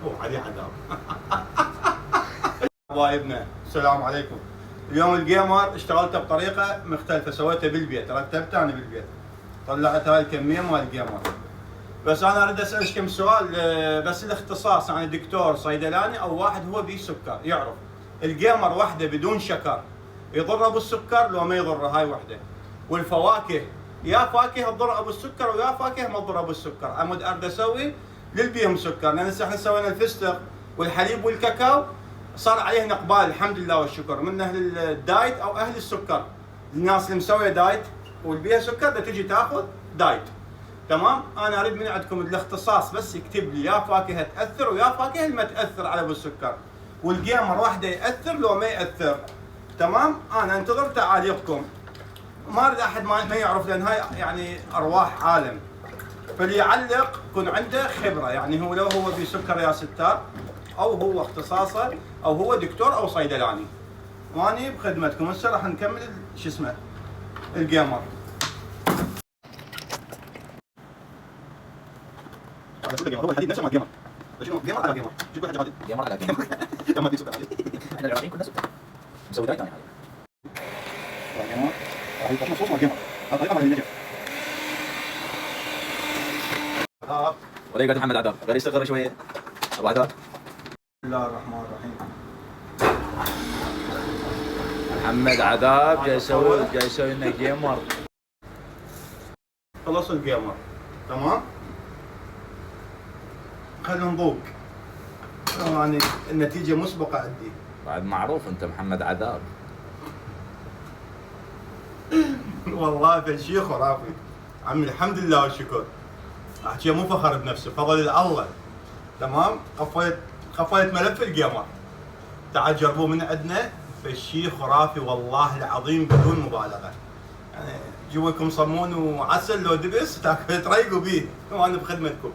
وعليه عذاب. حبايبنا السلام عليكم. اليوم الجيمر اشتغلته بطريقه مختلفه، سويته بالبيت، رتبته انا بالبيت، طلعت هاي الكميه مال الجيمر. بس انا اريد اسالك كم سؤال، بس الاختصاص، يعني دكتور صيدلاني او واحد هو بيه سكر يعرف الجيمر وحده بدون شكر يضره بالسكر لو ما يضره، هاي وحده. والفواكه، يا فاكهه تضر ابو السكر ويا فاكهه ما تضر ابو السكر. عمود اريد اسوي للبيهم سكر، لان هسه احنا سوينا الفستق والحليب والكاكاو صار عليهن اقبال الحمد لله والشكر من اهل الدايت او اهل السكر. الناس اللي مسويه دايت والبيها سكر بدها تجي تاخذ دايت. تمام. انا اريد من عندكم الاختصاص بس يكتب لي يا فاكهه تاثر ويا فاكهه ما تاثر على ابو السكر، والجيمر واحده ياثر لو ما ياثر. تمام. انا انتظر تعاليقكم، ما اريد احد ما يعرف، لان هاي يعني ارواح عالم. فاللي يعلق يكون عنده خبره، يعني هو لو هو بسكر يا ستار او هو اختصاصه او هو دكتور او صيدلاني، واني بخدمتكم. هسه راح نكمل شو اسمه الجيمر. هو الحديد نفسه مال جيمر. شنو جيمر على جيمر؟ شو تقول حاجه غادي؟ جيمر على جيمر. ما في سكر. احنا العراقيين كلنا سكر. مسوي دايت انا حاليا. جيمر راح يطلع صوت مال جيمر. هذا طريقه مال النجف. وليقعد محمد عذاب غير يستغر شويه. ابو عذاب. بسم الله الرحمن الرحيم. محمد عذاب جاي يسوي لنا جيمر. خلص الجيمر. تمام. خلينا نذوق، يعني النتيجه مسبقه عندي. بعد معروف انت محمد عذاب. والله فالشيء خرافي عمي، الحمد لله والشكر. احكي مو فخر بنفسه، فضل الله. تمام. خفيت ملف الجيمر، تعال جربوه من عندنا. فالشيء خرافي والله العظيم بدون مبالغه. يعني جوكم صمون وعسل لو دبس تريقوا بيه، وانا بخدمتكم.